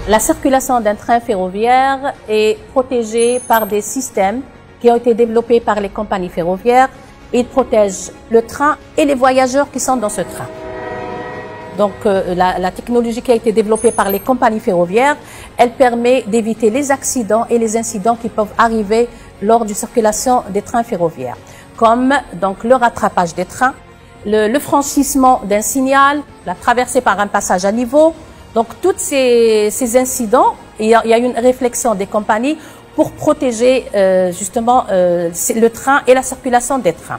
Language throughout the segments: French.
La circulation d'un train ferroviaire est protégée par des systèmes qui ont été développés par les compagnies ferroviaires. Ils protègent le train et les voyageurs qui sont dans ce train. Donc la technologie qui a été développée par les compagnies ferroviaires, elle permet d'éviter les accidents et les incidents qui peuvent arriver lors de circulation des trains ferroviaires, comme donc le rattrapage des trains, le franchissement d'un signal, la traversée par un passage à niveau. Donc, tous ces incidents, il y a une réflexion des compagnies pour protéger justement le train et la circulation des trains.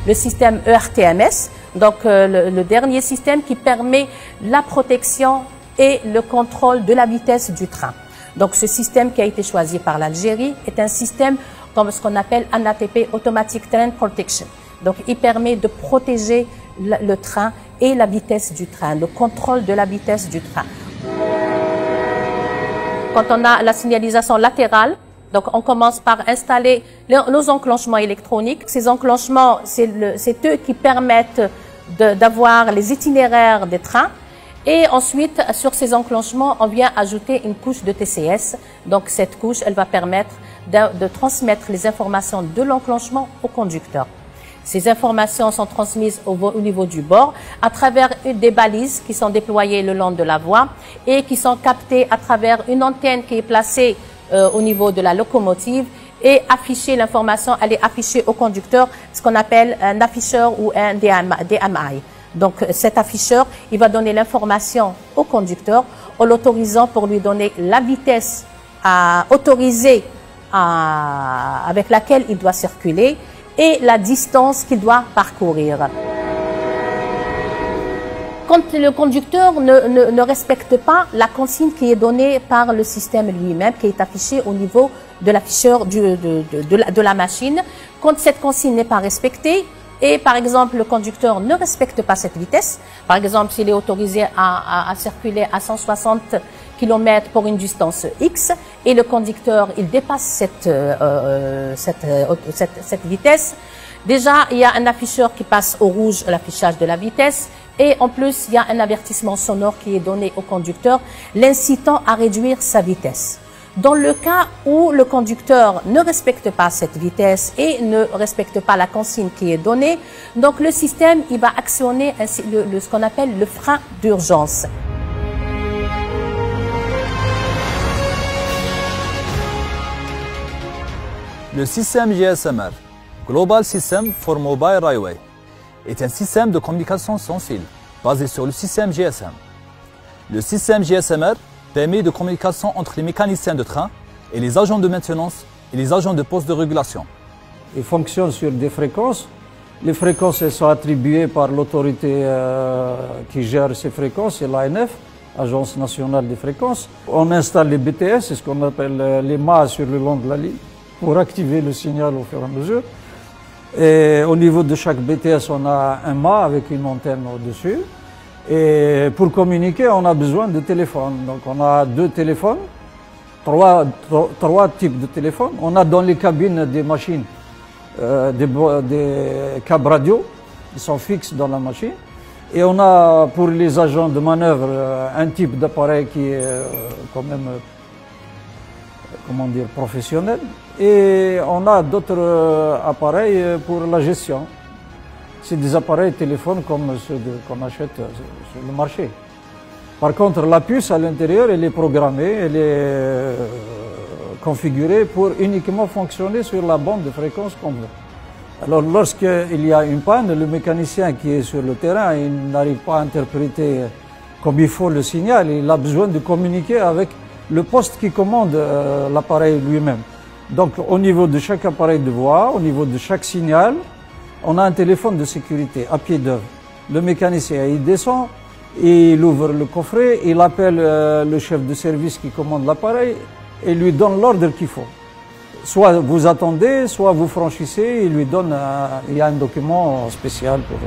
Le système ERTMS, donc le dernier système qui permet la protection et le contrôle de la vitesse du train. Donc, ce système qui a été choisi par l'Algérie est un système comme ce qu'on appelle un ATP, Automatic Train Protection. Donc, il permet de protéger le train et la vitesse du train, le contrôle de la vitesse du train. Quand on a la signalisation latérale, donc on commence par installer nos enclenchements électroniques. Ces enclenchements, c'est eux qui permettent d'avoir les itinéraires des trains. Et ensuite, sur ces enclenchements, on vient ajouter une couche de TCS. Donc cette couche, elle va permettre de transmettre les informations de l'enclenchement au conducteur. Ces informations sont transmises au niveau du bord à travers des balises qui sont déployées le long de la voie et qui sont captées à travers une antenne qui est placée au niveau de la locomotive et afficher l'information, elle est affichée au conducteur, ce qu'on appelle un afficheur ou un DMI. Donc cet afficheur, il va donner l'information au conducteur en l'autorisant pour lui donner la vitesse autorisée avec laquelle il doit circuler et la distance qu'il doit parcourir. Quand le conducteur ne respecte pas la consigne qui est donnée par le système lui-même, qui est affiché au niveau de l'afficheur de la machine, quand cette consigne n'est pas respectée, et par exemple le conducteur ne respecte pas cette vitesse, par exemple s'il est autorisé à circuler à 160 km pour une distance X et le conducteur il dépasse cette vitesse, déjà il y a un afficheur qui passe au rouge, l'affichage de la vitesse, et en plus il y a un avertissement sonore qui est donné au conducteur l'incitant à réduire sa vitesse. Dans le cas où le conducteur ne respecte pas cette vitesse et ne respecte pas la consigne qui est donnée, donc le système il va actionner ce qu'on appelle le frein d'urgence. Le système GSMR, Global System for Mobile Railway, est un système de communication sans fil basé sur le système GSM. Le système GSMR permet de communication entre les mécaniciens de train et les agents de maintenance et les agents de poste de régulation. Il fonctionne sur des fréquences. Les fréquences elles sont attribuées par l'autorité qui gère ces fréquences, c'est l'ANF, Agence nationale des fréquences. On installe les BTS, c'est ce qu'on appelle les mâts sur le long de la ligne, pour activer le signal au fur et à mesure. Et au niveau de chaque BTS, on a un mât avec une antenne au-dessus. Et pour communiquer, on a besoin de téléphones. Donc on a deux téléphones, trois types de téléphones. On a dans les cabines des machines des câbles radio, ils sont fixes dans la machine. Et on a pour les agents de manœuvre un type d'appareil qui est quand même, comment dire, professionnel. Et on a d'autres appareils pour la gestion. C'est des appareils téléphones comme ceux qu'on achète sur le marché. Par contre, la puce à l'intérieur, elle est programmée, elle est configurée pour uniquement fonctionner sur la bande de fréquence qu'on veut. Alors, lorsqu'il y a une panne, le mécanicien qui est sur le terrain, il n'arrive pas à interpréter comme il faut le signal. Il a besoin de communiquer avec le poste qui commande l'appareil lui-même. Donc, au niveau de chaque appareil de voix, au niveau de chaque signal, on a un téléphone de sécurité à pied d'œuvre. Le mécanicien, il descend, il ouvre le coffret, il appelle le chef de service qui commande l'appareil et lui donne l'ordre qu'il faut. soit vous attendez, soit vous franchissez, il lui donne il y a un document spécial pour...